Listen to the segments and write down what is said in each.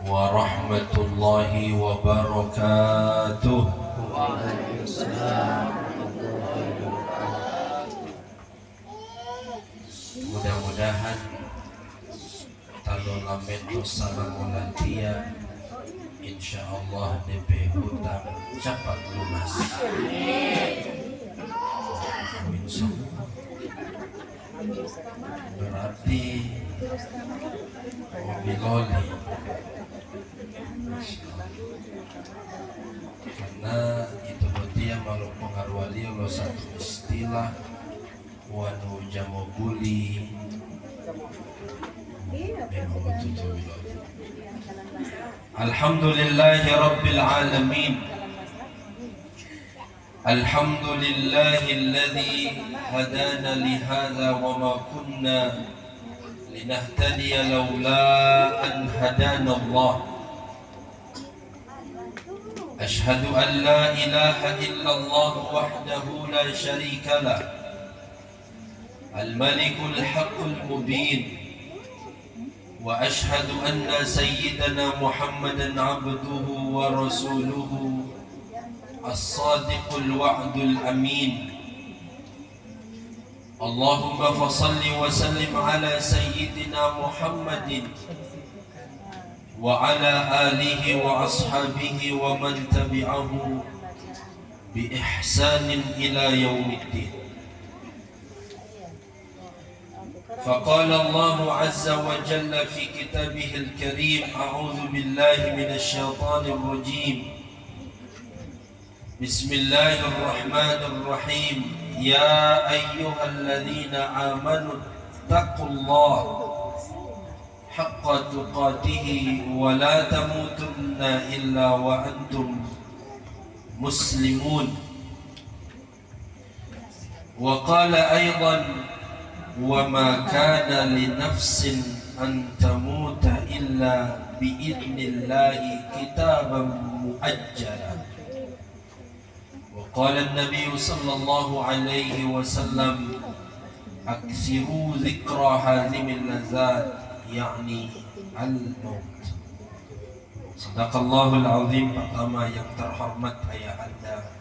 warahmatullahi wabarakatuh. Mudah-mudahan talon lameto salamulantia insyaallah DP hutang cepat lunas. Amin semua. Berarti mobiloli karena itu berarti malu pengaruhi lo satu istilah wanu jamoguli memang betul. Alhamdulillahi rabbil alamin. Alhamdulillahilladzi hadana lihadza wa ma kunna linahtadiya laula an hadana Allah. Ashhadu an la ilaha illallah wahdahu la syarika lah. Al-malikul haqqul mubin. Wa ashhadu anna sayyidana Muhammadan abduhu wa rasuluhu as-sadiqul wa'dul amin. Allahumma fasalli wa sallim ala sayyidina Muhammadin wa ala alihi wa ashabihi wa man tabi'ahu bi ihsanin ila yaumiddin. فقال الله عز وجل في كتابه الكريم أعوذ بالله من الشيطان الرجيم بسم الله الرحمن الرحيم يا أيها الذين آمنوا اتقوا الله حق تقاته ولا تموتن إلا وأنتم مسلمون. وقال أيضا وما كان لنفس أن تموت إلا بإذن الله كتابا مؤجلا. وقال النبي صلى الله عليه وسلم أكثروا ذكر هذه اللذات يعني الموت. صدق الله العظيم. Pertama yang terhormat ayah anda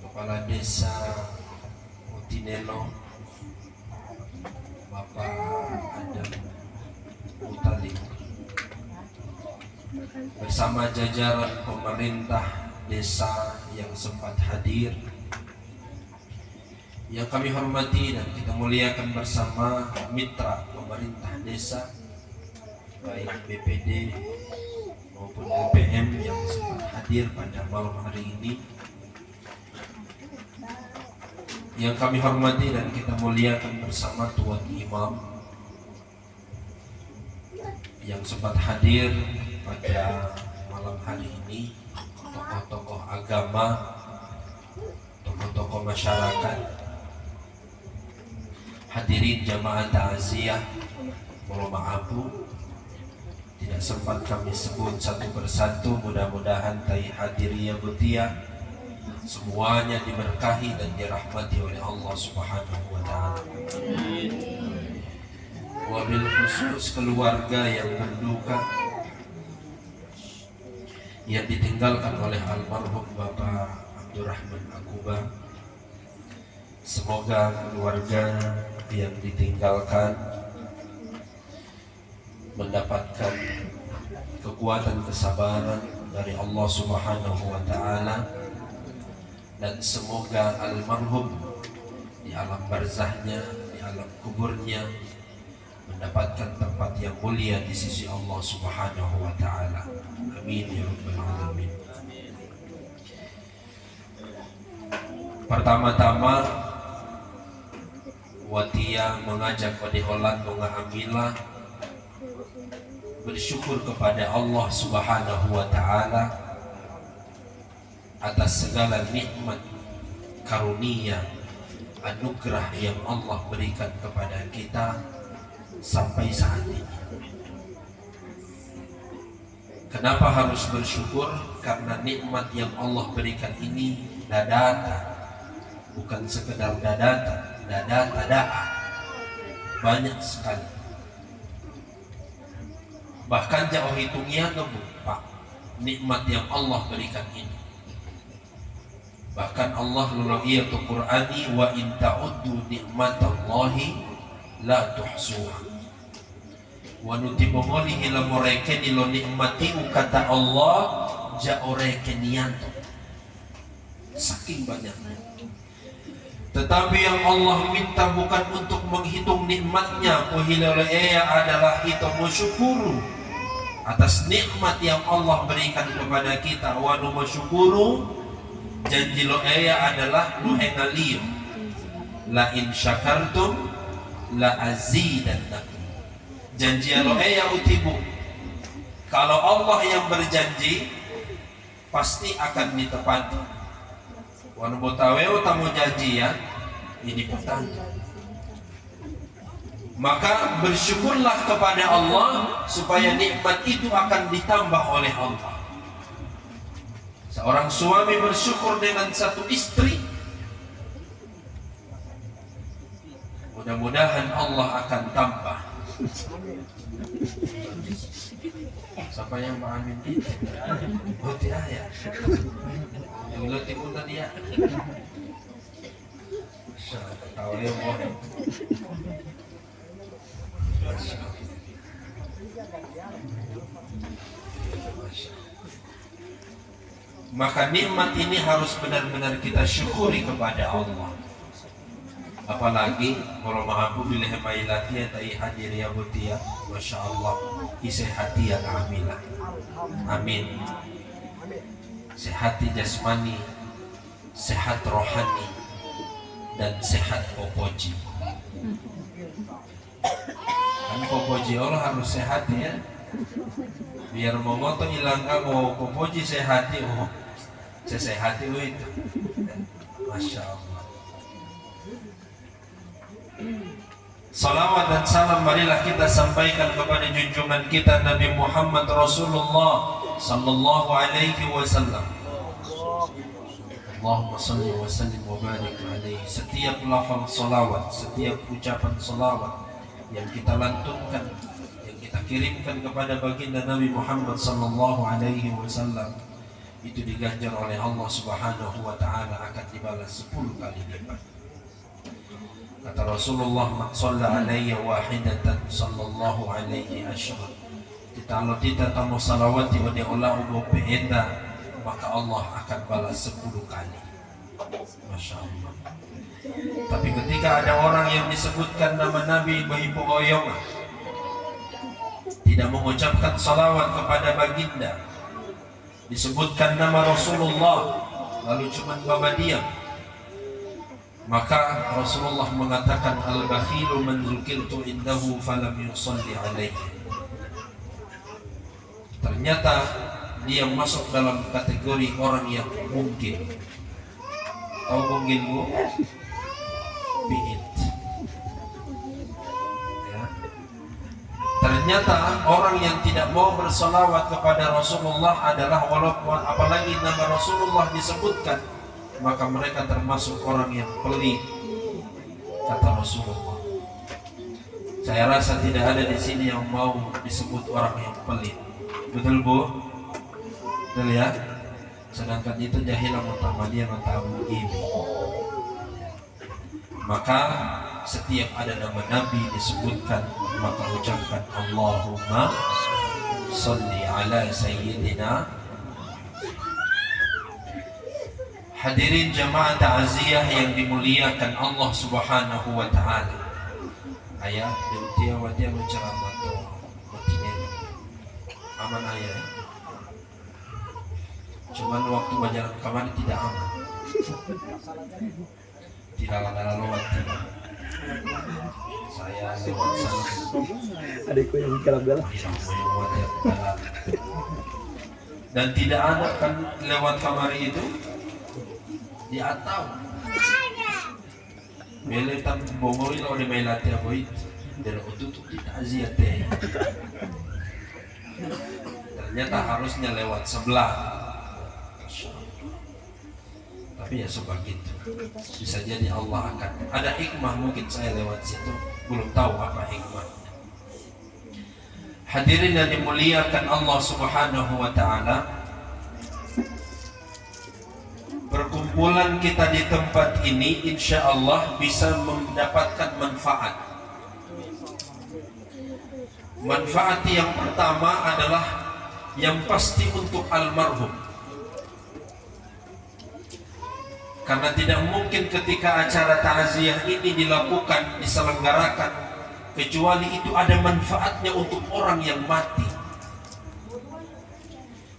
Kepala Desa Mutinelo Bapak Adam Mutalib bersama jajaran pemerintah desa yang sempat hadir, yang kami hormati dan kita muliakan bersama mitra pemerintah desa baik BPD maupun LPM yang sempat hadir pada malam hari ini, yang kami hormati dan kita muliakan bersama Tuan Imam yang sempat hadir pada malam hari ini, tokoh-tokoh agama, tokoh-tokoh masyarakat, hadirin jamaah ta'ziyah, mohon maaf tidak sempat kami sebut satu persatu. Mudah-mudahan tai hadiriyah butia semuanya diberkahi dan dirahmati oleh Allah Subhanahu wa taala. Wabil khusus keluarga yang berduka yang ditinggalkan oleh almarhum Bapak Abdurrahman Akuba. Semoga keluarga yang ditinggalkan mendapatkan kekuatan kesabaran dari Allah Subhanahu wa taala, dan semoga almarhum di alam barzahnya, di alam kuburnya mendapatkan tempat yang mulia di sisi Allah Subhanahu wa taala. Amin ya rabbal alamin. Pertama-tama Watia mengajak Wadiholan mengamila bersyukur kepada Allah Subhanahu wa taala atas segala nikmat, karunia, anugerah yang Allah berikan kepada kita sampai saat ini. Kenapa harus bersyukur? Karena nikmat yang Allah berikan ini dadata, bukan sekedar dadata, dadata, banyak sekali. Bahkan jauh hitungnya Pak nikmat yang Allah berikan ini. Bahkan Allah lulaiya tu Qur'ani wa in ta'uddu nikmatallahi la tuhsuha. Wa nutimongolihi la morekeni lo nikmati kata Allah ja orekenianto. Saking banyaknya. Tetapi yang Allah minta bukan untuk menghitung nikmatnya, pohilaleya adalah kita bersyukuru atas nikmat yang Allah berikan kepada kita. Wa numasyukuru janji loeya adalah luhengaliyum la in syakartum la azidannakum. Janji loeya utibu, kalau Allah yang berjanji pasti akan ditepati. Wanu botaweo tamu janji ya, ini petanda. Maka bersyukurlah kepada Allah supaya nikmat itu akan ditambah oleh Allah. Seorang suami bersyukur dengan satu istri, mudah-mudahan Allah akan tambah. Siapa yang mengamin itu? Oh tidak ya. Yang letih pun tadi ya. Tahu ya mau. Maka nikmat ini harus benar-benar kita syukuri kepada Allah. Apalagi kalau mahabu bilih mailatia tai hadir ya butia, masya Allah, isehati yang amilah. Amin. Sehati jasmani, sehat rohani, dan sehat popoji. Kan popoji Allah harus sehat ya. Biar momoto hilang kamu popoji sehati, oh sesehati itu. Masya Allah. Salawat dan salam marilah kita sampaikan kepada junjungan kita Nabi Muhammad Rasulullah sallallahu alaihi wasallam. Allahumma salli wa sallim wa barik alaihi. Setiap lafaz salawat, setiap ucapan salawat yang kita lantunkan, yang kita kirimkan kepada baginda Nabi Muhammad sallallahu alaihi wasallam, itu diganjar oleh Allah Subhanahu wa taala akan dibalas 10 kali lipat. Kata Rasulullah, "Man shalla alayya wahidatan sallallahu alaihi asyhar." Kalau kita tamu salawati wa diulah ugo peenda, maka Allah akan balas 10 kali. Masya Allah. Tapi ketika ada orang yang disebutkan nama Nabi Bahipu Oyong, tidak mengucapkan salawat kepada baginda, disebutkan nama Rasulullah lalu cuma baba diam, maka Rasulullah mengatakan al-bakhilu man zukirtu indahu falam yusalli alaihi. Ternyata dia masuk dalam kategori orang yang mungkin. Tahu mungkin bu? Bi'id. Ya. Ternyata orang yang tidak mau bersalawat kepada Rasulullah adalah walaupun apalagi nama Rasulullah disebutkan, maka mereka termasuk orang yang pelit, kata Rasulullah. Saya rasa tidak ada di sini yang mau disebut orang yang pelit. Betul bu? Betul ya? Sedangkan itu jahilah mutamadiya matamu ini. Maka setiap ada nama Nabi disebutkan, maka ucapkan Allahumma salli ala sayyidina. Hadirin jamaah ta'ziyah yang dimuliakan Allah Subhanahu wa taala. Ayah diutia wadia menceramah tu aman ayah. Cuman waktu berjalan kemari tidak aman. Tidak ada lewat tidak. Saya lewat sana. Adikku yang galap-galap. Dan tidak ada kan lewat kamari itu di atau. Beletan bomori lo di melati aboit dan untuk ditaziyat deh. Ternyata harusnya lewat sebelah. Tapi ya sebegitu. Bisa jadi Allah akan ada hikmah, mungkin saya lewat situ belum tahu apa hikmahnya. Hadirin yang dimuliakan Allah Subhanahu wa taala, perkumpulan kita di tempat ini insya Allah bisa mendapatkan manfaat. Manfaat yang pertama adalah yang pasti untuk almarhum, karena tidak mungkin ketika acara takziah ini dilakukan, diselenggarakan, kecuali itu ada manfaatnya untuk orang yang mati.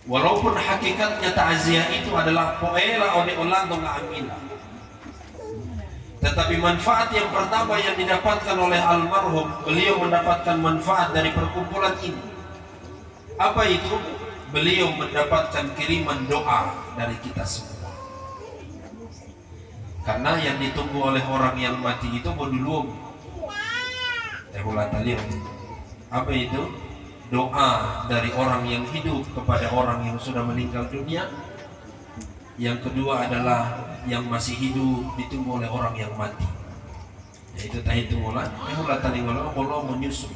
Walaupun hakikatnya takziah itu adalah poela oleh orang amila, tetapi manfaat yang pertama yang didapatkan oleh almarhum, beliau mendapatkan manfaat dari perkumpulan ini. Apa itu? Beliau mendapatkan kiriman doa dari kita semua. Karena yang ditunggu oleh orang yang mati itu bodulung. Apa itu? Doa dari orang yang hidup kepada orang yang sudah meninggal dunia. Yang kedua adalah yang masih hidup ditunggu oleh orang yang mati. Yaitu tahitumulan, kalau menyusul.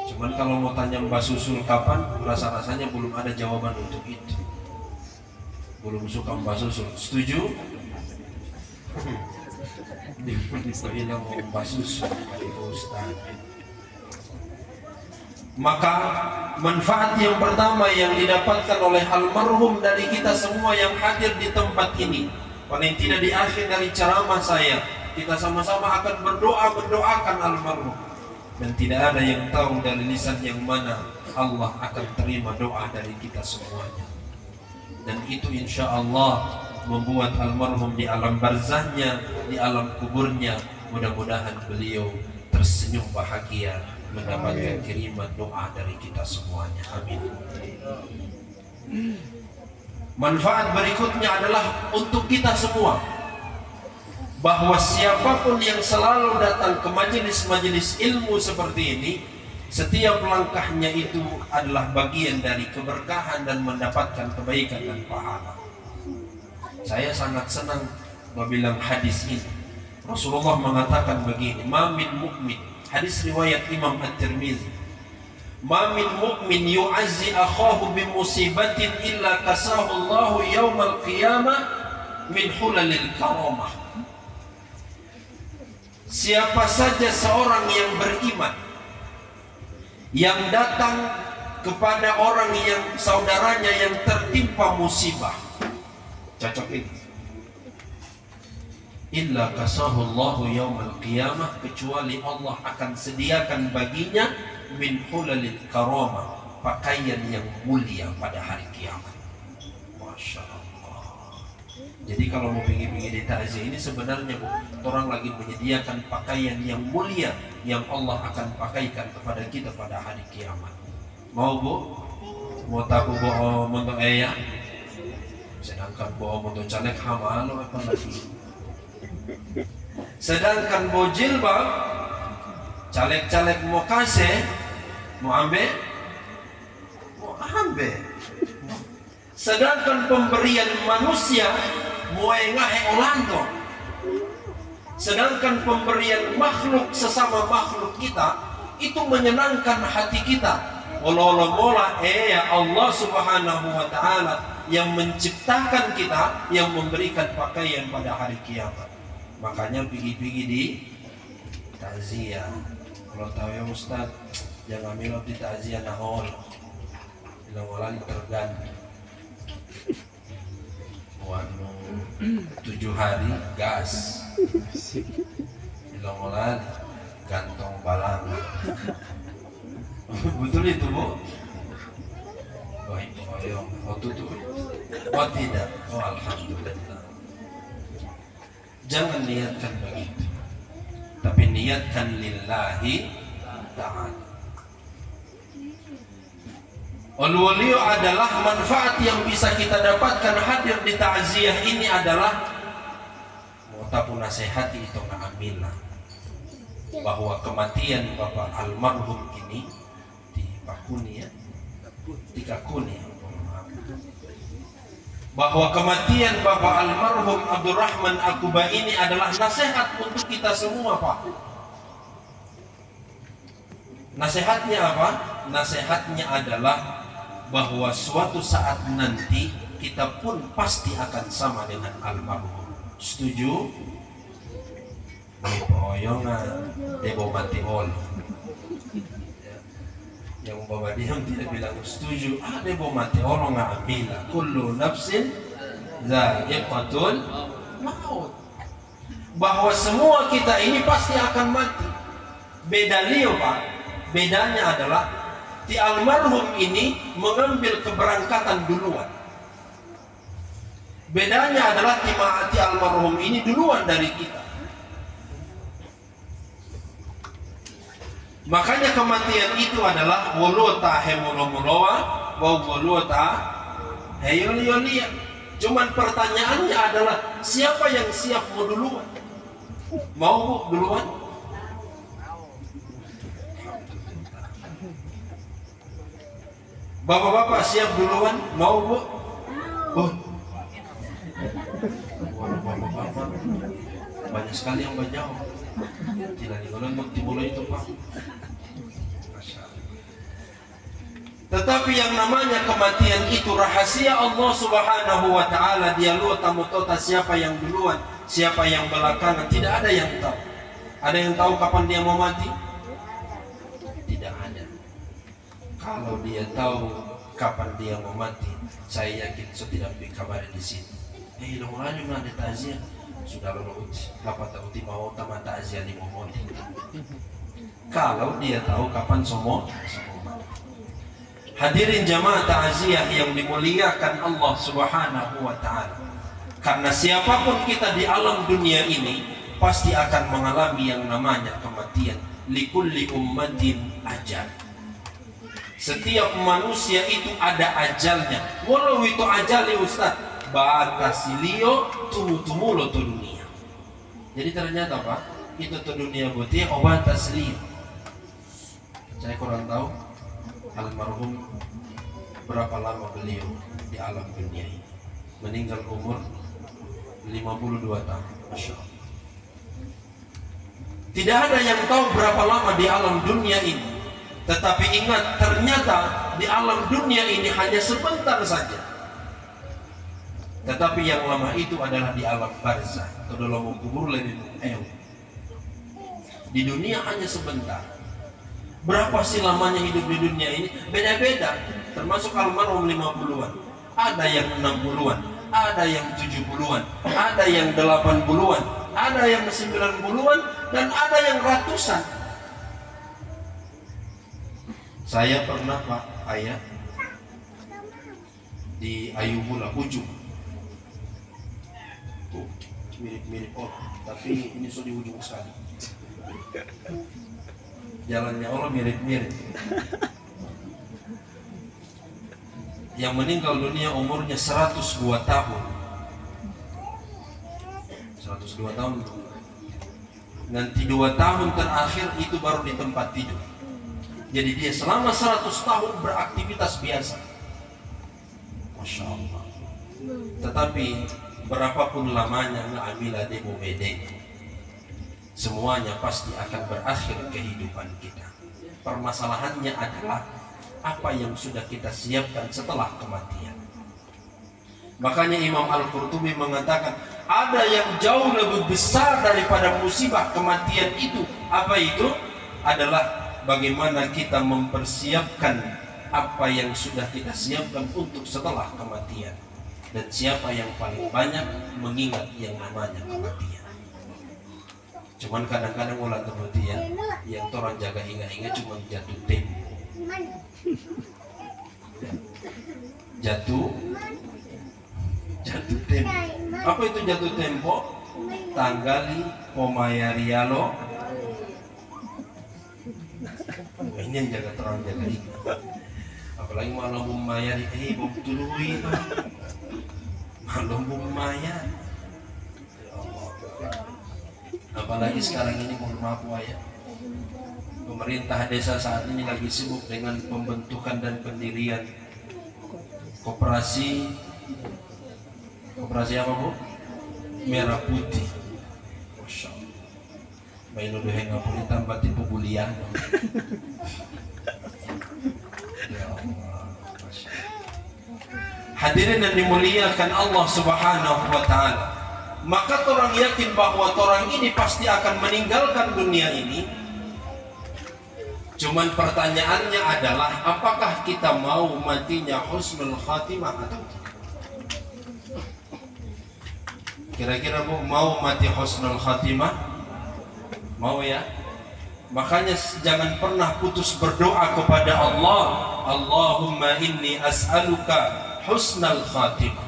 Cuman kalau mau tanya Mbak Susul kapan, rasa-rasanya belum ada jawaban untuk itu. Belum suka Mbak Susul. Setuju? Dibilang mau Mbak Susul dari Ustaz. Maka manfaat yang pertama yang didapatkan oleh almarhum dari kita semua yang hadir di tempat ini, paling tidak di akhir dari ceramah saya, kita sama-sama akan berdoa mendoakan almarhum. Dan tidak ada yang tahu dari lisan yang mana Allah akan terima doa dari kita semuanya. Dan itu insya Allah membuat almarhum di alam barzahnya, di alam kuburnya, mudah-mudahan beliau tersenyum bahagia mendapatkan kiriman doa dari kita semuanya. Amin. Manfaat berikutnya adalah untuk kita semua, bahwa siapapun yang selalu datang ke majelis-majelis ilmu seperti ini, setiap langkahnya itu adalah bagian dari keberkahan dan mendapatkan kebaikan dan pahala. Saya sangat senang membilang hadis ini. Rasulullah mengatakan begini, "Ma min mu'min," hadis riwayat Imam At-Tirmizi, "Ma min mu'min yu'azzi akhahu bi musibatin illa kasahu Allahu yaumal qiyamah min hulalil karamah." Siapa saja seorang yang beriman yang datang kepada orang yang saudaranya yang tertimpa musibah, cocok ini, illa kasahullahu yaumal qiyamah, kecuali Allah akan sediakan baginya min hulalil karamah, pakaian yang mulia pada hari kiamat. Masya Allah. Jadi kalau mau pergi-pergi di takziah ini sebenarnya orang lagi menyediakan pakaian yang mulia yang Allah akan pakaikan kepada kita pada hari kiamat. Mau bu? Mau tahu bohong untuk ayah? Sedangkan bohong untuk caleg hamal apa lagi? Sedangkan mau jilbab, caleg-caleg mau kasih, mau ambil, mau ambil. Sedangkan pemberian manusia mulai ngahe olando. Sedangkan pemberian makhluk sesama makhluk kita itu menyenangkan hati kita. Olah-olah ya Allah Subhanahu wa taala yang menciptakan kita, yang memberikan pakaian pada hari kiamat. Makanya pergi-pergi di takziah. Kalau tahu ya Ustaz, jangan milih di takziah nahol. Bilang tergantung. Wanu 7 hari gas, bilang gantong balang. Betul itu bu? Baik, oh tutup. Oh tidak, oh alhamdulillah. Jangan niatkan begitu, tapi niatkan lillahi ta'ala. Waliu adalah manfaat yang bisa kita dapatkan hadir di takziah ini adalah mutapu nasihati itu amillah, bahwa kematian Bapak almarhum ini dipakuni ya, dikakuni, bahwa kematian Bapak almarhum Abdurrahman Akuba ini adalah nasihat untuk kita semua Pak. Nasihatnya apa? Nasihatnya adalah bahwa suatu saat nanti kita pun pasti akan sama dengan almarhum. Setuju? Oyongan debo mati ol. Yang bawa diam tidak bilang setuju. Debo mati ol nggak amila. Kullu nafsin za'iqatul maut. Bahwa semua kita ini pasti akan mati. Beda Leo Pak. Bedanya adalah di almarhum ini mengambil keberangkatan duluan. Bedanya adalah ti almarhum ini duluan dari kita. Makanya kematian itu adalah wolota hemolomulowa wa wolota heyoliolia. Cuman pertanyaannya adalah siapa yang siap mau duluan? Mau Bu duluan? Bapak-bapak siap duluan? Mau Bu? Oh. Bapak-bapak banyak sekali yang menjawab. Tidak digolong mulai itu Pak. Tetapi yang namanya kematian itu rahasia Allah Subhanahu wa taala. Dia lu tamutota siapa yang duluan, siapa yang belakangan, tidak ada yang tahu. Ada yang tahu kapan dia mau mati? Tidak ada. Kalau dia tahu kapan dia mau mati, saya yakin sudah dikabar di sini. Long lanjut ada takziah. Sudah lulus, dapat tahu mau tamat takziah di momoti. Kalau dia tahu kapan semua hadirin jamaah takziah yang dimuliakan Allah Subhanahu wa taala. Karena siapapun kita di alam dunia ini pasti akan mengalami yang namanya kematian. Likulli ummatin ajal. Setiap manusia itu ada ajalnya. Walau itu ajali Ustaz, batasilio tumulo tu dunia. Jadi ternyata Pak, itu tu dunia buti obat taslio. Saya kurang tahu almarhum berapa lama beliau di alam dunia ini. Meninggal umur 52 tahun. Masya Allah. Tidak ada yang tahu berapa lama di alam dunia ini. Tetapi ingat, ternyata di alam dunia ini hanya sebentar saja. Tetapi yang lama itu adalah di alam barzah atau dalam kubur lebih di dunia hanya sebentar. Berapa sih lamanya hidup di dunia ini? Beda-beda. Termasuk almarhum 50-an. Ada yang 60-an, ada yang 70-an, ada yang 80-an, ada yang 90-an, dan ada yang ratusan. Saya pernah Pak Ayah di Ayubula ujung. Tuh, mirip-mirip tapi ini sudah di ujung sekali. Jalannya Allah mirip-mirip. Yang meninggal dunia umurnya 102 tahun. 102 tahun. Nanti 2 tahun terakhir itu baru di tempat tidur. Jadi dia selama 100 tahun beraktivitas biasa. Masya Allah. Tetapi berapapun lamanya ngamila demo bedeng, semuanya pasti akan berakhir kehidupan kita. Permasalahannya adalah apa yang sudah kita siapkan setelah kematian. Makanya Imam Al-Qurtubi mengatakan ada yang jauh lebih besar daripada musibah kematian itu. Apa itu? Adalah bagaimana kita mempersiapkan apa yang sudah kita siapkan untuk setelah kematian. Dan siapa yang paling banyak mengingat yang namanya kematian. Cuman kadang-kadang ulah kematian yang orang jaga ingat-ingat cuma jatuh tempo. Jatuh tempo. Apa itu jatuh tempo? Tanggali pomayarialo. Ini yang jaga terang jaga ingat. Apalagi malam bumayar bom tului itu. Malam bumayar. Apalagi sekarang ini mohon maaf ya. Pemerintah desa saat ini lagi sibuk dengan pembentukan dan pendirian koperasi apa Bu? Merah Putih. Masya Allah. Main udah hendak pun ditambah tipu kuliah. Ya Allah, Masya Allah. Hadirin yang dimuliakan Allah Subhanahu wa Ta'ala, maka orang yakin bahwa orang ini pasti akan meninggalkan dunia ini. Cuman pertanyaannya adalah apakah kita mau matinya husnul khatimah atau tidak? Kira-kira mau mati husnul khatimah? Mau ya? Makanya jangan pernah putus berdoa kepada Allah. Allahumma inni as'aluka husnal khatimah.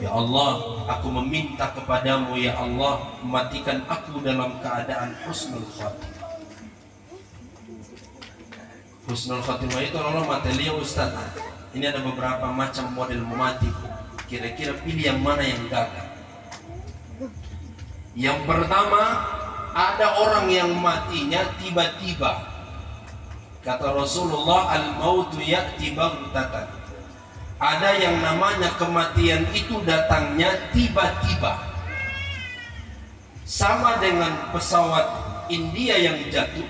Ya Allah, aku meminta kepadamu ya Allah, matikan aku dalam keadaan husnul khatimah. Husnul khatimah itu Allah matelia Ustaz. Ini ada beberapa macam model memati. Kira-kira pilih yang mana yang gagal? Yang pertama, ada orang yang matinya tiba-tiba. Kata Rasulullah, al-mautu ya'ti baghtatan. Ada yang namanya kematian itu datangnya tiba-tiba. Sama dengan pesawat India yang jatuh.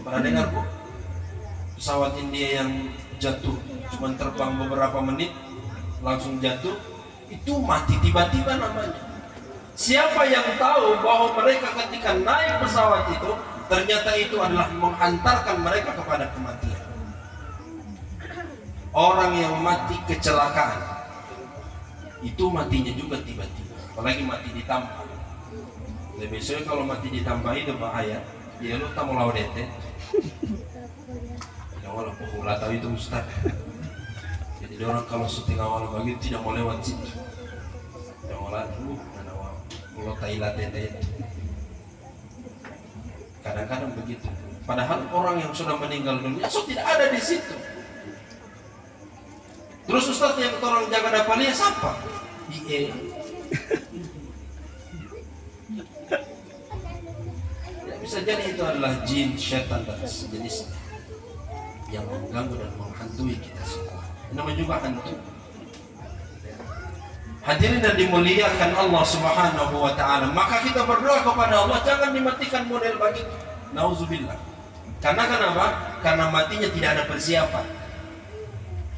Pernah dengar Bu? Pesawat India yang jatuh, cuma terbang beberapa menit langsung jatuh, itu mati tiba-tiba namanya. Siapa yang tahu bahwa mereka ketika naik pesawat itu ternyata itu adalah menghantarkan mereka kepada kematian. Orang yang mati kecelakaan itu matinya juga tiba-tiba, apalagi mati ditampar. Lebih biasanya kalau mati ditampar itu bahaya. Dia lu tak mau lawan dete. Yang awal pukul tahu itu Ustaz. Jadi orang kalau syuting awal begitu tidak mau lewat situ. Yang awal kalau Thailand tete. Kadang-kadang begitu. Padahal orang yang sudah meninggal dunia tidak ada di situ. Terus Ustaz yang orang jaga dapalnya siapa? IE. Ya, bisa jadi itu adalah jin, syaitan dan sejenisnya yang mengganggu dan menghantui kita semua. Namanya juga hantu. Hadirin dan dimuliakan Allah Subhanahu wa Ta'ala, maka kita berdoa kepada Allah jangan dimatikan model begitu. Nauzubillah. Karena kenapa? Karena matinya tidak ada persiapan.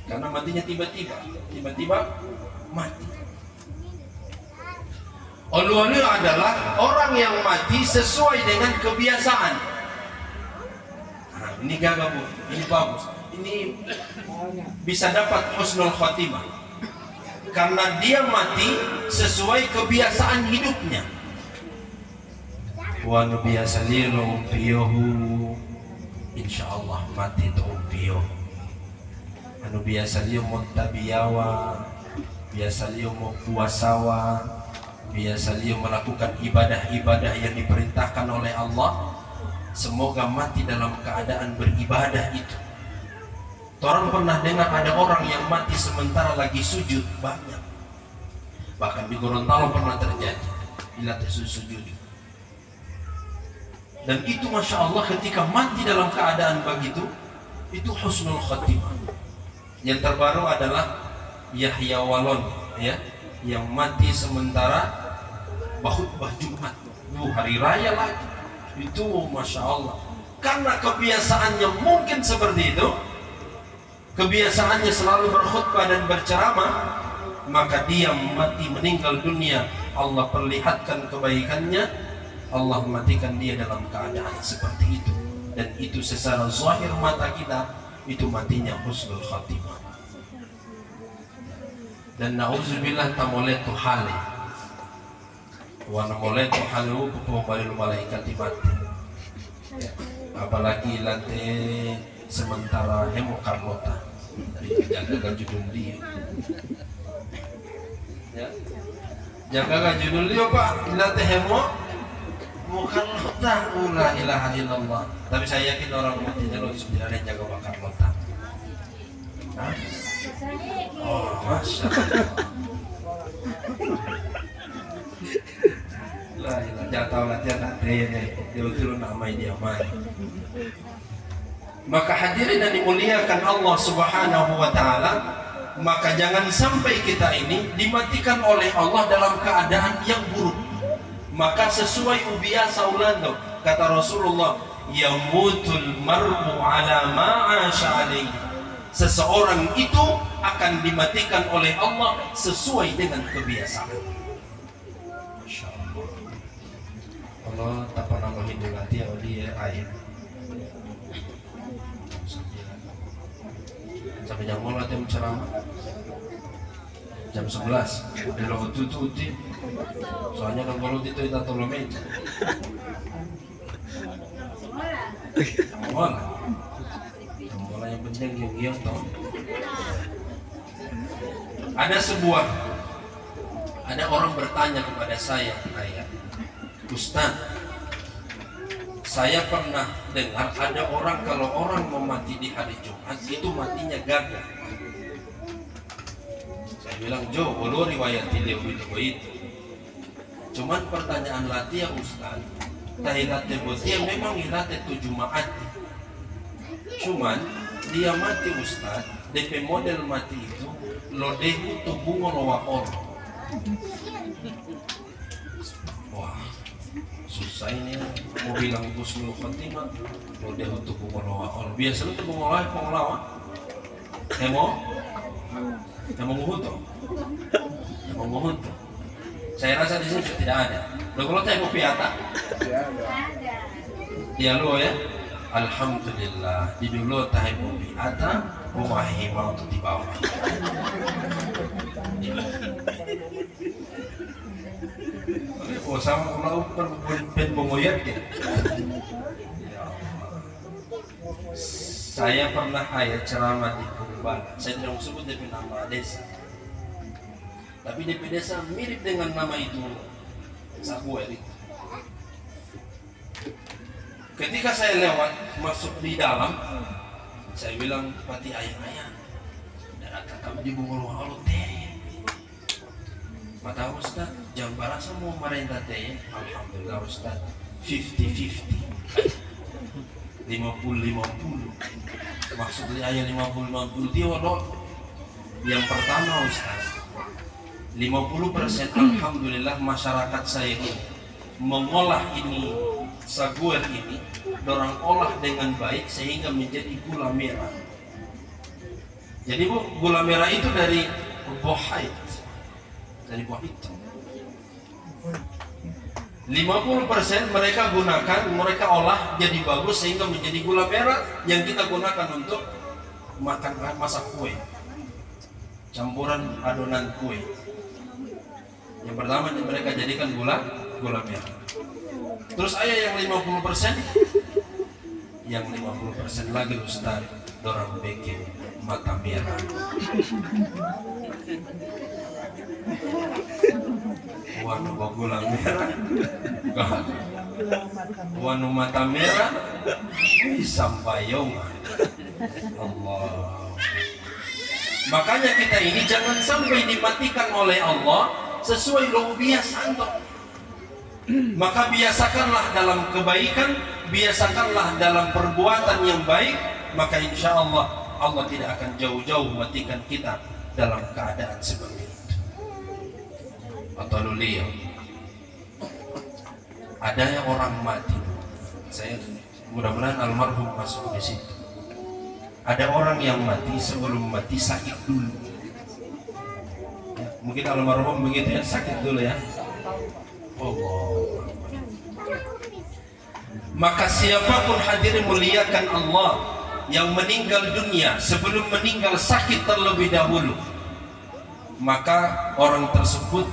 Karena matinya tiba-tiba mati. Ulu-ulu adalah orang yang mati sesuai dengan kebiasaan. Nah, ini gagah Bu, ini bagus. Ini bisa dapat husnul khatimah. Karena dia mati sesuai kebiasaan hidupnya. Wanu biasa lilo umpiyohu, insyaallah mati itu umpiyohu. Anu biasa liyo montabiyawa, biasa liyo puasawa, biasa liyo melakukan ibadah-ibadah yang diperintahkan oleh Allah. Semoga mati dalam keadaan beribadah itu. Orang pernah dengar ada orang yang mati sementara lagi sujud, banyak. Bahkan di Gorontalo pernah terjadi, bila sujud. Dan itu Masya Allah ketika mati dalam keadaan begitu, itu husnul khatimah. Yang terbaru adalah Yahya Walon, ya, yang mati sementara khutbah Jumat, hari raya lagi. Itu Masya Allah. Karena kebiasaannya mungkin seperti itu. Kebiasaannya selalu berkhutbah dan berceramah, maka dia mati meninggal dunia. Allah perlihatkan kebaikannya, Allah matikan dia dalam keadaan seperti itu. Dan itu secara zahir mata kita, itu matinya husnul khatimah. Dan na'udzubillah tamoletu hale. Wa namoletu hale pupupalilu malaikat mati. Apalagi lantai sementara hemo Carlota jaga judul dia, ya, jaga judul dia Pak, latih hemo Carlota, la ilaha illallah. Tapi saya yakin orang matinya lo sudah ada yang jaga Carlota. Oh, Masya Allah. Lah, jatuh latihan nanti dia turun namai dia main. Maka hadirin dan dimuliakan Allah Subhanahu wa Ta'ala, maka jangan sampai kita ini dimatikan oleh Allah dalam keadaan yang buruk. maka sesuai biasa ulando kata Rasulullah, yamutul mar'u ala ma'asha alaihi, seseorang itu akan dimatikan oleh Allah sesuai dengan kebiasaan. Masya Allah. Allah tak pernah menghitung hati dia air sampai jam mulai dia menceramah jam 11 di logo tututi, soalnya kalau itu kita tolong meja mola yang penting yang tahu. Ada orang bertanya kepada saya, Ustaz, saya pernah dengar ada orang kalau orang mau mati di hari Jumat itu matinya gagal. Saya bilang, Jo, boleh riwayat itu. Cuman pertanyaan latih ya Ustaz, tahilat dia memang hilat itu Jumat. Cuman dia mati Ustaz, DP model mati itu lodehu tubuh ngolowa oro. Wah, susah ini mau bilang husnul khotimah lodehu tubuh ngolowa oro. Biasanya tubuh ngolowa Emomuhuto. Saya rasa di sini tidak ada. Loh, kalau temu piata? Ya lo ya. Alhamdulillah di dulu temu piata bumahi mau untuk di bawah. Oh sama kalau pen pengoyat gitu. Saya pernah ayat ceramah di Purban. Saya tidak sebut dari nama desa. Tapi di desa mirip dengan nama itu Sabu Erik. Ketika saya lewat masuk di dalam, saya bilang pati ayah dan kamu di bungul halut teh. Mata Ustaz, jam barasa mau merintah teh. Alhamdulillah Ustaz, 50-50. 50-50. Maksudnya ayah 50-50 dia waduh. Yang pertama Ustaz, 50% alhamdulillah masyarakat saya ini mengolah ini saguer ini, dorang olah dengan baik sehingga menjadi gula merah. Jadi Bu, gula merah itu dari buah haid, dari buah hitam. 50% mereka gunakan, mereka olah jadi bagus sehingga menjadi gula merah yang kita gunakan untuk makan masak kue, campuran adonan kue. Yang pertama mereka jadikan gula merah. Terus ayah yang 50%, yang 50% lagi Ustaz, dorang bikin mata merah. Wanu gula merah, wanu mata merah, sampai Allah. Makanya kita ini jangan sampai dimatikan oleh Allah sesuai rubiah santok. Maka biasakanlah dalam kebaikan, biasakanlah dalam perbuatan yang baik, maka insya Allah Allah tidak akan jauh-jauh matikan kita dalam keadaan seperti itu. Atau luliya, ada yang orang mati, saya mudah-mudahan almarhum masuk di situ. Ada orang yang mati sebelum mati sakit dulu. Ya, mungkin almarhum begitu ya, sakit dulu ya. Allah. Maka siapapun hadirin muliakan Allah yang meninggal dunia sebelum meninggal sakit terlebih dahulu, maka orang tersebut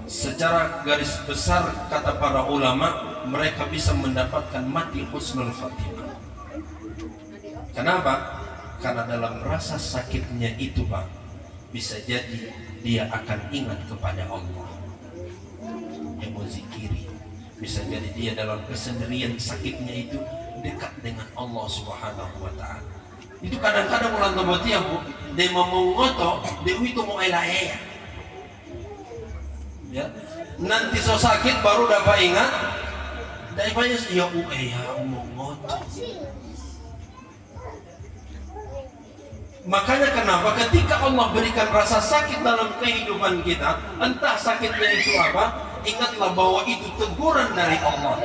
secara garis besar kata para ulama mereka bisa mendapatkan mati husnul khatimah. Kenapa? Karena dalam rasa sakitnya itu Pak, bisa jadi dia akan ingat kepada Allah, yang menzikiri. Bisa jadi dia dalam kesendirian sakitnya itu dekat dengan Allah Subhanahu wa Ta'ala. Itu kadang-kadang ulang tobati ya Bu, dia mau ngoto, dia itu mau elaya. Ya, nanti so sakit baru dapat ingat. Daripada ya mau ngoto. Makanya kenapa ketika Allah berikan rasa sakit dalam kehidupan kita, entah sakitnya itu apa, ingatlah bahwa itu teguran dari Allah.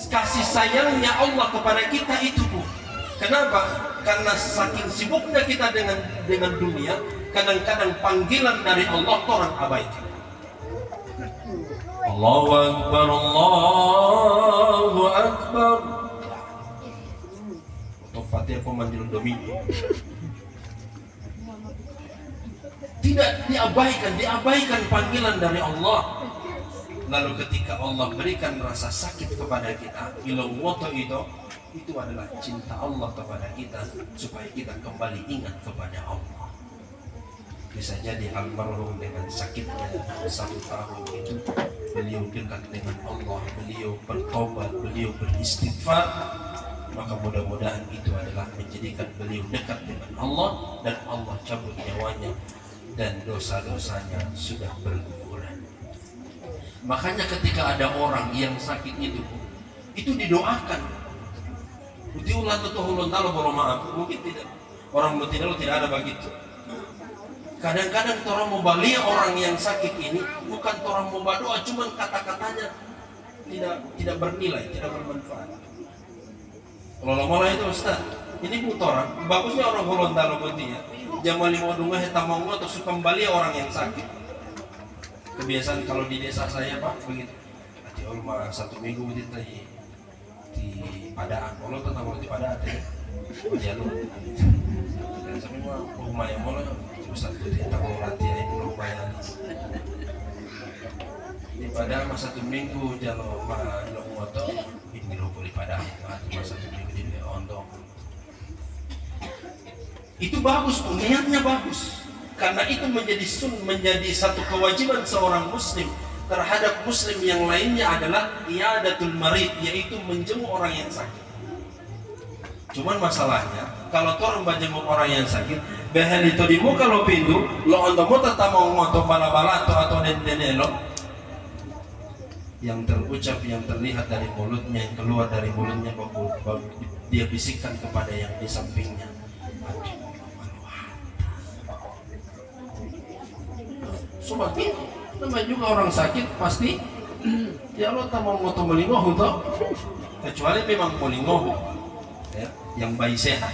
Kasih sayangnya Allah kepada kita itu, Bu. Kenapa? Karena saking sibuknya kita dengan dunia, kadang-kadang panggilan dari Allah orang abaikan. Allahu Akbar, Allahu Akbar. Untuk Fatihah pemanggil domino. Tidak diabaikan panggilan dari Allah. Lalu ketika Allah berikan rasa sakit kepada kita, ilang woto itu adalah cinta Allah kepada kita supaya kita kembali ingat kepada Allah. Bisa jadi almarhum dengan sakitnya 1 tahun itu beliau dekat dengan Allah, beliau bertobat, beliau beristighfar, maka mudah-mudahan itu adalah menjadikan beliau dekat dengan Allah dan Allah cabut nyawanya dan dosa-dosanya sudah berguguran. Makanya ketika ada orang yang sakit itu didoakan. Utiulah tutuhulun talo boro maaf. Mungkin tidak. Orang tidak ada begitu. Kadang-kadang orang mau balik orang yang sakit ini bukan orang mau berdoa, cuman kata-katanya tidak bernilai, tidak bermanfaat. Kalau lama itu Ustaz, ini orang bagusnya orang Gorontalo ya. Jamal lima dunga hitamang atau suka kembali orang yang sakit. Kebiasaan kalau di desa saya Pak begitu. Nanti orang 1 minggu di Padaan, kalau tetap di Padaan ya. Jalur. Dan sampai rumah yang mau Ustaz itu tak mau latihan ini lumayan. Di Padang masa 1 minggu jalur lo motor ini lo di Padang masa 1 minggu di Ondong. Itu bagus, niatnya bagus. Karena itu menjadi satu kewajiban seorang muslim terhadap muslim yang lainnya adalah iadatul marid, yaitu menjenguk orang yang sakit. Cuman masalahnya kalau orang menjenguk orang yang sakit, bahan itu di muka lo pintu, lo untuk mau tetap mau ngotot bala-bala atau den-denelo, yang terucap, yang terlihat dari mulutnya, yang keluar dari mulutnya, dia bisikkan kepada yang di sampingnya. Semakin namanya juga orang sakit pasti ya lo tak mau ngotot melingoh toh, kecuali memang melingoh ya, yang bayi sehat.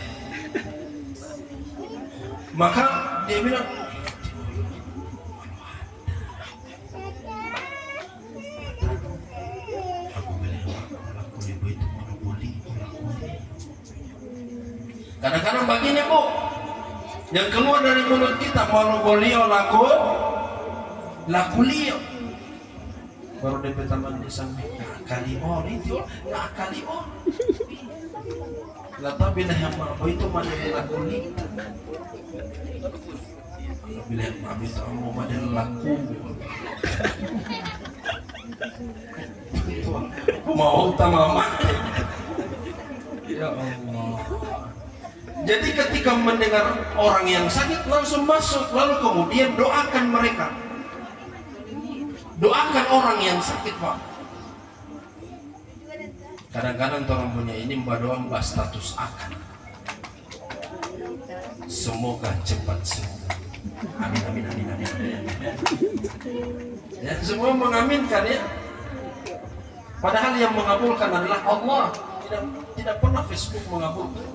Maka dia bilang kadang-kadang begini Bu, yang keluar dari mulut kita monobolio lakulio baru DP teman di samping kalion itu kalion lata bila yang mau itu mana lakuli bila yang mau mana laku mau utama ya Allah. Jadi ketika mendengar orang yang sakit langsung masuk, lalu kemudian doakan mereka. Doakan orang yang sakit Pak. Kadang-kadang orang punya ini mbak doa mbak status akan. Semoga cepat sembuh. Amin amin amin amin. Ya, semua mengaminkan ya. Padahal yang mengabulkan adalah Allah. Tidak pernah Facebook mengabulkan.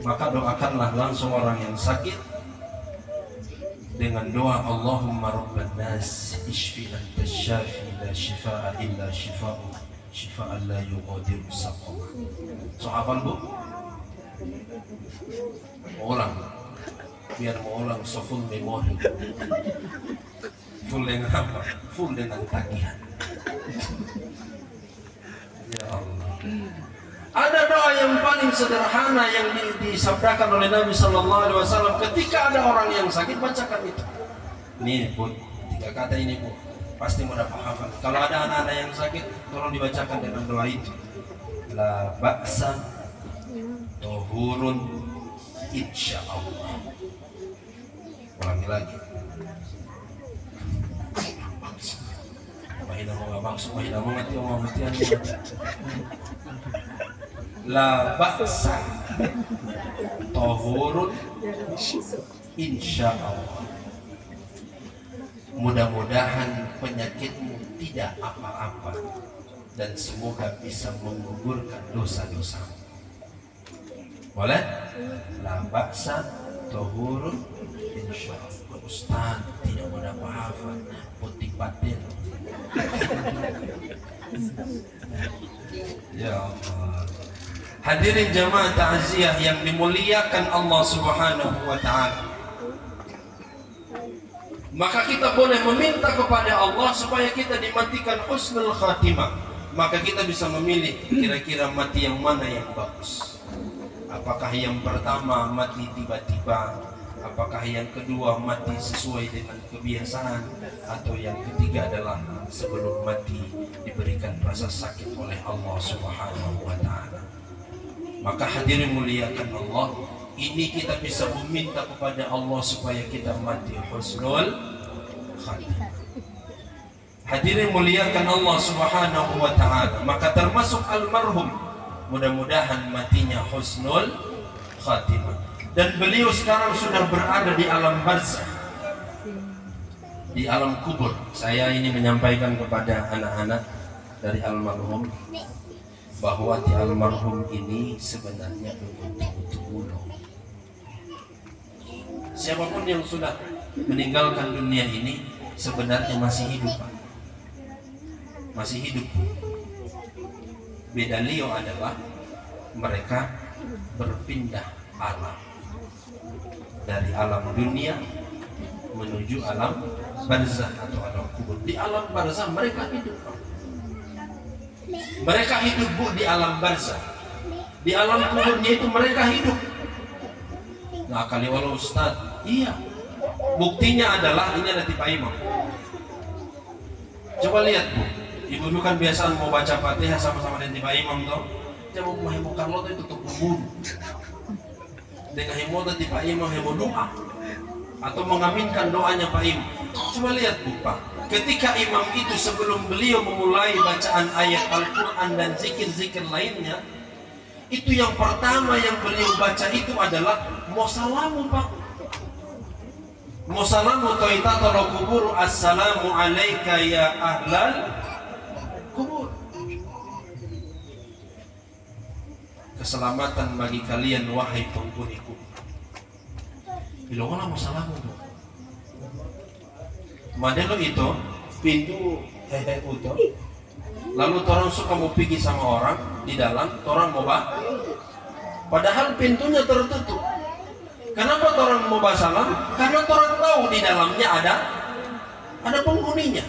Maka doakanlah langsung orang yang sakit dengan doa Allahumma rabban nas ishfi anta syafi la shifaa illa shifa'u shifaan la yughadiru saqama. So hafal Bu? Ulang biar mau ulang so full memory, full dengan apa? Full dengan tagihan. Ya Allah. Ada doa yang paling sederhana yang disabdakan oleh Nabi Sallallahu Alaihi Wasallam ketika ada orang yang sakit, bacakan itu. Nih Bu, 3 kata ini Bu, pasti mudah hafal. Kalau ada anak-anak yang sakit, tolong dibacakan dengan doa itu. La ba'sa tohurun insya Allah. Ulangi lagi. Mahina mo nga bakso, mahina mo nga tiyo mga mutihan niya. La ba'sa tohurun insya Allah. Mudah-mudahan penyakitmu tidak apa-apa dan semoga bisa menggugurkan dosa-dosa. Boleh? La baksa tohurun insyaallah. Ustaz tidak mudah apa-apa, putih batin. Ya Allah. Hadirin jamaah ta'ziyah yang dimuliakan Allah Subhanahu wa taala. Maka kita boleh meminta kepada Allah supaya kita dimatikan husnul khatimah. Maka kita bisa memilih kira-kira mati yang mana yang bagus. Apakah yang pertama mati tiba-tiba, apakah yang kedua mati sesuai dengan kebiasaan, atau yang ketiga adalah sebelum mati diberikan rasa sakit oleh Allah Subhanahu wa taala. Maka hadirin muliakan Allah, ini kita bisa meminta kepada Allah supaya kita mati husnul khatimah. Hadirin muliakan Allah Subhanahu wa taala, maka termasuk almarhum mudah-mudahan matinya husnul khatimah. Dan beliau sekarang sudah berada di alam barzakh, di alam kubur. Saya ini menyampaikan kepada anak-anak dari almarhum bahwa di almarhum ini sebenarnya betul-betul siapapun yang sudah meninggalkan dunia ini sebenarnya masih hidup, Pak. Masih hidup. Beda Leo adalah mereka berpindah alam dari alam dunia menuju alam barzakh atau alam kubur. Di alam barzakh mereka hidup. Mereka hidup, Bu, di alam barzakh. Di alam kuburnya itu mereka hidup. Nah, kali walau Ustaz, iya. Buktinya adalah ini ada di Pak Imam. Coba lihat, Bu. Ibu dulu kan biasa mau baca Fatihah sama-sama dengan Pak Imam toh. Coba mau kalau itu tuh kubur. Dengan hemo tadi Pak Imam hemo doa atau mengaminkan doanya Pak Imam. Coba lihat, Bu, Pak. Ketika imam itu sebelum beliau memulai bacaan ayat Al-Quran dan zikir-zikir lainnya, itu yang pertama yang beliau baca itu adalah Mosalamu, Pak. Mosalamu toitatolo kubur, assalamu alaika ya ahlal kubur. Keselamatan bagi kalian wahai penghuni kubur. Bilanglah Mosalamu, Bu. Madelo itu pintu hehe itu. Lalu orang suka mau pergi sama orang di dalam, orang mau bah. Padahal pintunya tertutup. Kenapa orang mau salam? Karena orang tahu di dalamnya ada penghuninya.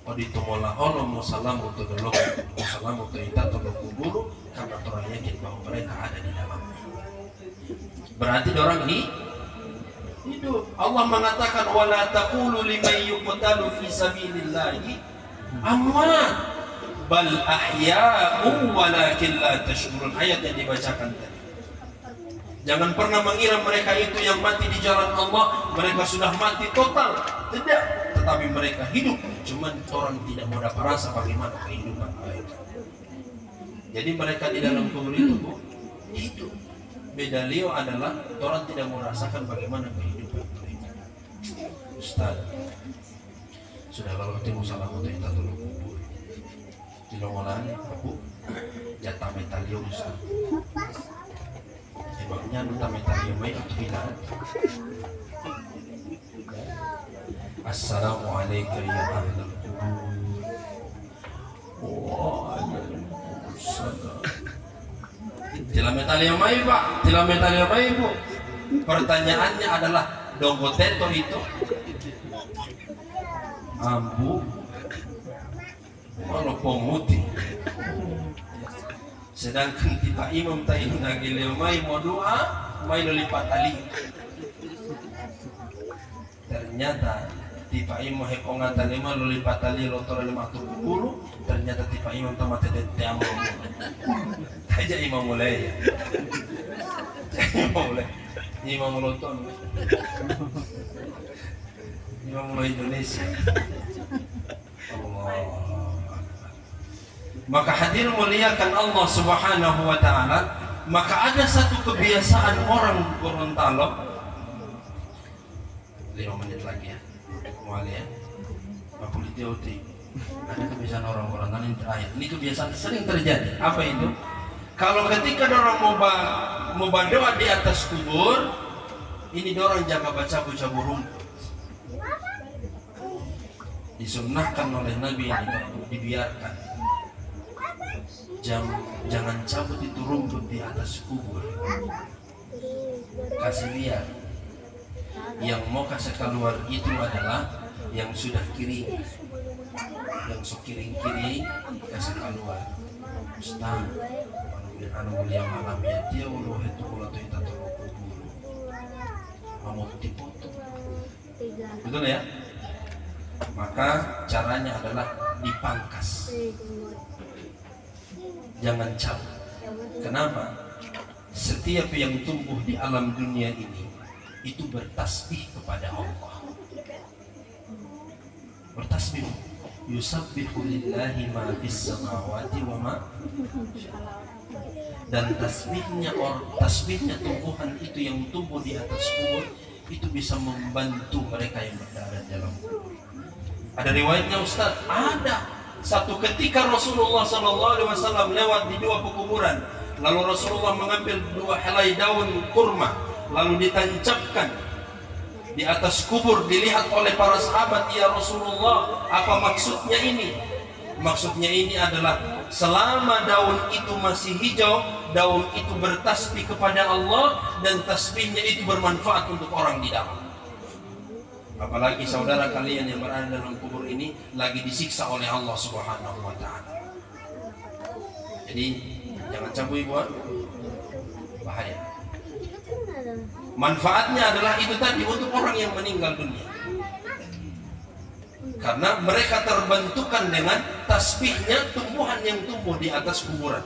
Oh ditomola Allah mau salam untuk delok, mau salam untuk kita tolong kubur, karena orang yakin bahwa mereka ada di dalamnya. Berarti orang ini hidup. Allah mengatakan wala taqulu liman yuqtalu fi sabilillahi amwat bal ahya'u walakin la tash'urun. Ayat yang dibacakan tadi. Jangan pernah mengira mereka itu yang mati di jalan Allah mereka sudah mati total. Tidak, tetapi mereka hidup. Cuman orang tidak mau dapat rasa bagaimana kehidupan mereka. Jadi mereka di dalam kubur itu hidup. Beda Leo adalah orang tidak merasakan bagaimana kehidupan mereka. Ustaz, sudah kalau ketemu salah foto kita tolong kubur. Di nongolan, Bu, jatah metalium Ustaz. Emangnya minta metalium baik atau tidak? Assalamualaikum ya ahlal kubur. Waalaikumsalam. Tilam metalium baik, Pak. Tilam metalium baik, Bu. Pertanyaannya adalah donggoteto itu ambu walau penguti. Sedangkan tiba imam tainu nagileo mai mau doa mai lipat tali. Ternyata tiba imam hekongan tali ma lipat tali lotor 50. Ternyata tiba imam tamat tete amu. Aja imam mulai ya. Imam mulai. Imam loton. Imam mulai Indonesia. Allah. Maka hadir muliakan Allah Subhanahu wa taala, maka ada satu kebiasaan orang Gorontalo. 5 menit lagi ya. Wali ya, Pak Teoti. Ada kebiasaan orang-orang lain terakhir. Ini kebiasaan sering terjadi. Apa itu? Kalau ketika orang mau berdoa di atas kubur, ini orang jaga baca burung. Disunnahkan oleh Nabi ini dibiarkan. Jangan cabut itu rumput di atas kubur. Kasih lihat. Yang mau kasih keluar itu adalah yang sudah kiri, yang kiri kasih keluar. Ustaz, anu mulia malam ya dia ulu itu kalau kita tolong kubur, mau dipotong, betul ya? Maka caranya adalah dipangkas, jangan cabut. Kenapa? Setiap yang tumbuh di alam dunia ini itu bertasbih kepada Allah. Bertasbih, yusabbihu lillahi ma fis samawati wa ma, dan tasbihnya tumbuhan itu yang tumbuh di atas kubur itu bisa membantu mereka yang berada dalam kubur. Ada riwayatnya Ustaz, ada satu ketika Rasulullah SAW lewat di dua pekuburan, lalu Rasulullah mengambil 2 helai daun kurma lalu ditancapkan di atas kubur. Dilihat oleh para sahabat, ya Rasulullah, apa maksudnya ini? Maksudnya ini adalah selama daun itu masih hijau, daun itu bertasbih kepada Allah dan tasbihnya itu bermanfaat untuk orang di dalam. Apalagi saudara kalian yang berada dalam kubur ini lagi disiksa oleh Allah Subhanahu wa taala. Jadi jangan cabut buat bahaya. Manfaatnya adalah itu tadi untuk orang yang meninggal dunia. Karena mereka terbentukan dengan tasbihnya tumbuhan yang tumbuh di atas kuburan.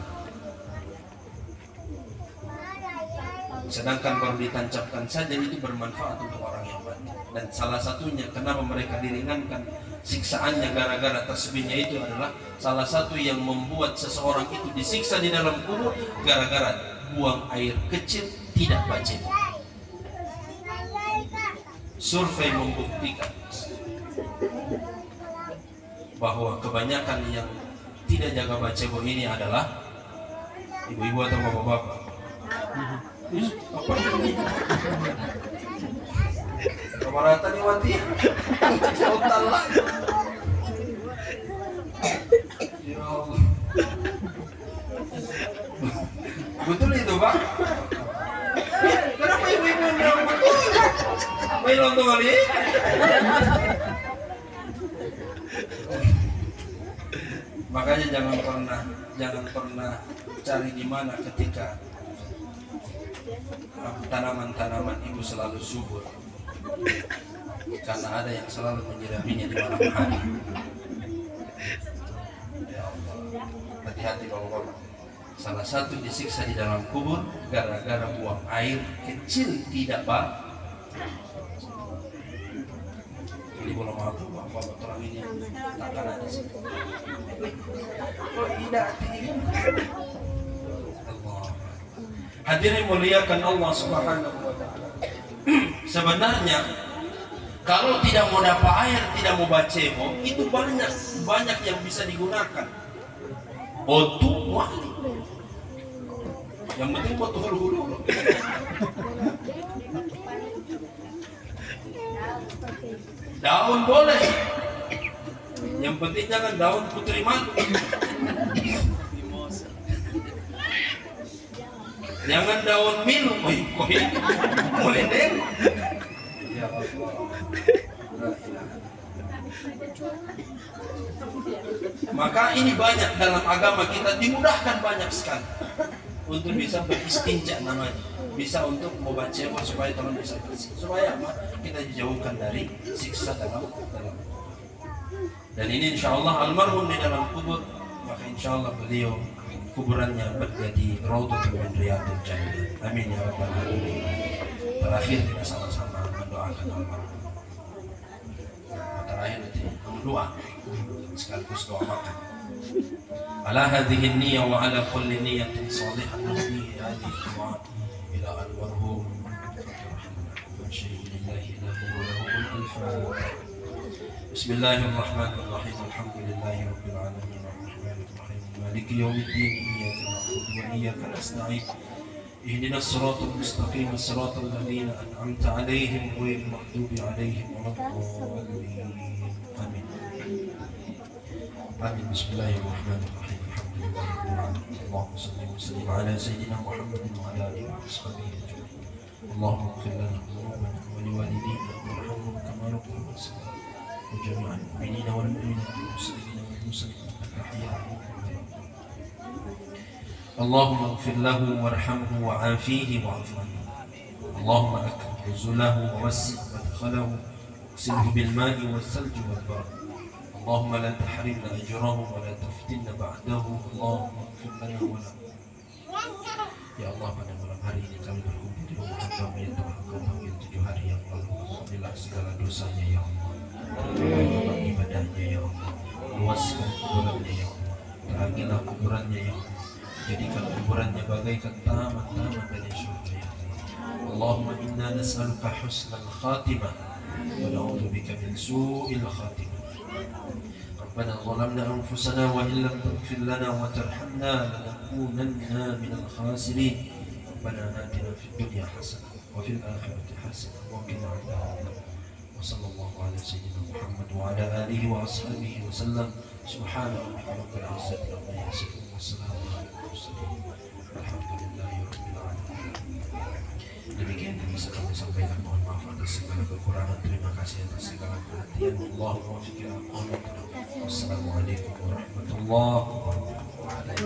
Sedangkan baru ditancapkan saja itu bermanfaat untuk orang yang mati. Dan salah satunya kenapa mereka diringankan siksaannya gara-gara tasbihnya itu adalah salah satu yang membuat seseorang itu disiksa di dalam kubur gara-gara buang air kecil tidak bacebo. Survei membuktikan bahwa kebanyakan yang tidak jaga bacebo ini adalah ibu-ibu atau bapak-bapak. Apa ini? Kamarata ni wati. Total lah. Ya Allah. Betul itu, Pak? Kenapa ibu-ibu bilang betul? May lontong kali? Makanya jangan pernah cari di mana ketika tanaman-tanaman ibu selalu subur, karena ada yang selalu menyiraminya di malam hari. Ya Allah, hati-hati bapak-bapak. Salah satu disiksa di dalam kubur gara-gara buang air kecil tidak pak. Jadi kalau mau bapak terang ini takkan ada sih. Oh tidak. Hadirin muliakan Allah Subhanahu wa taala. Sebenarnya kalau tidak mau dapat air, tidak mau bacebo, itu banyak yang bisa digunakan. Otu wali. Yang penting buat hulu-hulu. Daun boleh. Yang penting jangan daun putri madu. Jangan daun minum, boleh deh. Ya Allah. Maka ini banyak dalam agama kita dimudahkan banyak sekali untuk bisa beristinja namanya, bisa untuk membaca supaya tolong bisa bersih, supaya apa? Kita dijauhkan dari siksa dalam. Dan ini insya Allah almarhum di dalam kubur, maka insya Allah beliau kuburannya menjadi raudhatun min riyadil jannah. Amin ya rabbal alamin. Terakhir kita sama-sama mendoakan almarhum. Terakhir nanti doa sekaligus doa makan. Ala hadhihi niyyah wa ala kulli niyyatin shalihatin fi hadhihi du'a ila almarhum. Alhamdulillah. Bismillahirrahmanirrahim. Alhamdulillahirabbil alamin. Arrahmanir rahim. Maliki yaumiddin. Iyyaka na'budu wa iyyaka nasta'in. Ihdinas siratal mustaqim. Siratal ladzina an'amta 'alaihim ghairil maghdubi 'alaihim waladdallin. Amin. Amin. Bismillahirrahmanirrahim. Alhamdulillahirabbil alamin. Allahumma shalli wa sallim 'ala sayyidina Muhammadin wa 'ala alihi wa sahbihi ajma'in. Allahumma ighfir lana dhunubana wa liwalidayna warhamhum kama rabbayana shaghira. وجميع المؤمنين والمؤمنات والمسلمين والمسلمات الأحياء اللهم اغفر له وارحمه وعافيه واعف عنه. اللهم أكرم نزله ووسع مدخله واغسله بالماء والثلج والبرد. اللهم لا تحرمنا أجره ولا تفتنا بعده. اللهم اغفر لنا وله. Ya Allah, pada malam hari ini kami berkumpul di rumah Hamba-Mu yang telah Engkau panggil 7 hari ya Allah. Ampunilah segala dosanya ya Allah. Terima ibadahnya ya Allah. Luaskan kuburannya ya Allah. Terangilah kuburannya ya Allah. Jadikan kuburannya bagaikan taman-taman dari surga ya Allah. Allahumma inna nas'aluka husnal khatimah wa na'udzubika min su'il khatimah. ربنا ظلمنا أنفسنا وإن لم تغفر لنا وترحمنا لنكونن من الخاسرين. ربنا آتنا في الدنيا حسنة وفي الآخرة حسنة وقنا عذاب النار. وصلى الله على سيدنا محمد وعلى آله وأصحابه وسلم. سبحان ربك رب العزة عما يصفون والسلام على المرسلين والحمد لله رب العالمين. Demikian yang bisa kami sampaikan. Mohon maaf atas segala kekurangan. Terima kasih atas segala perhatian. Allahumma fikir aqwami. Wassalamualaikum warahmatullahi wabarakatuh.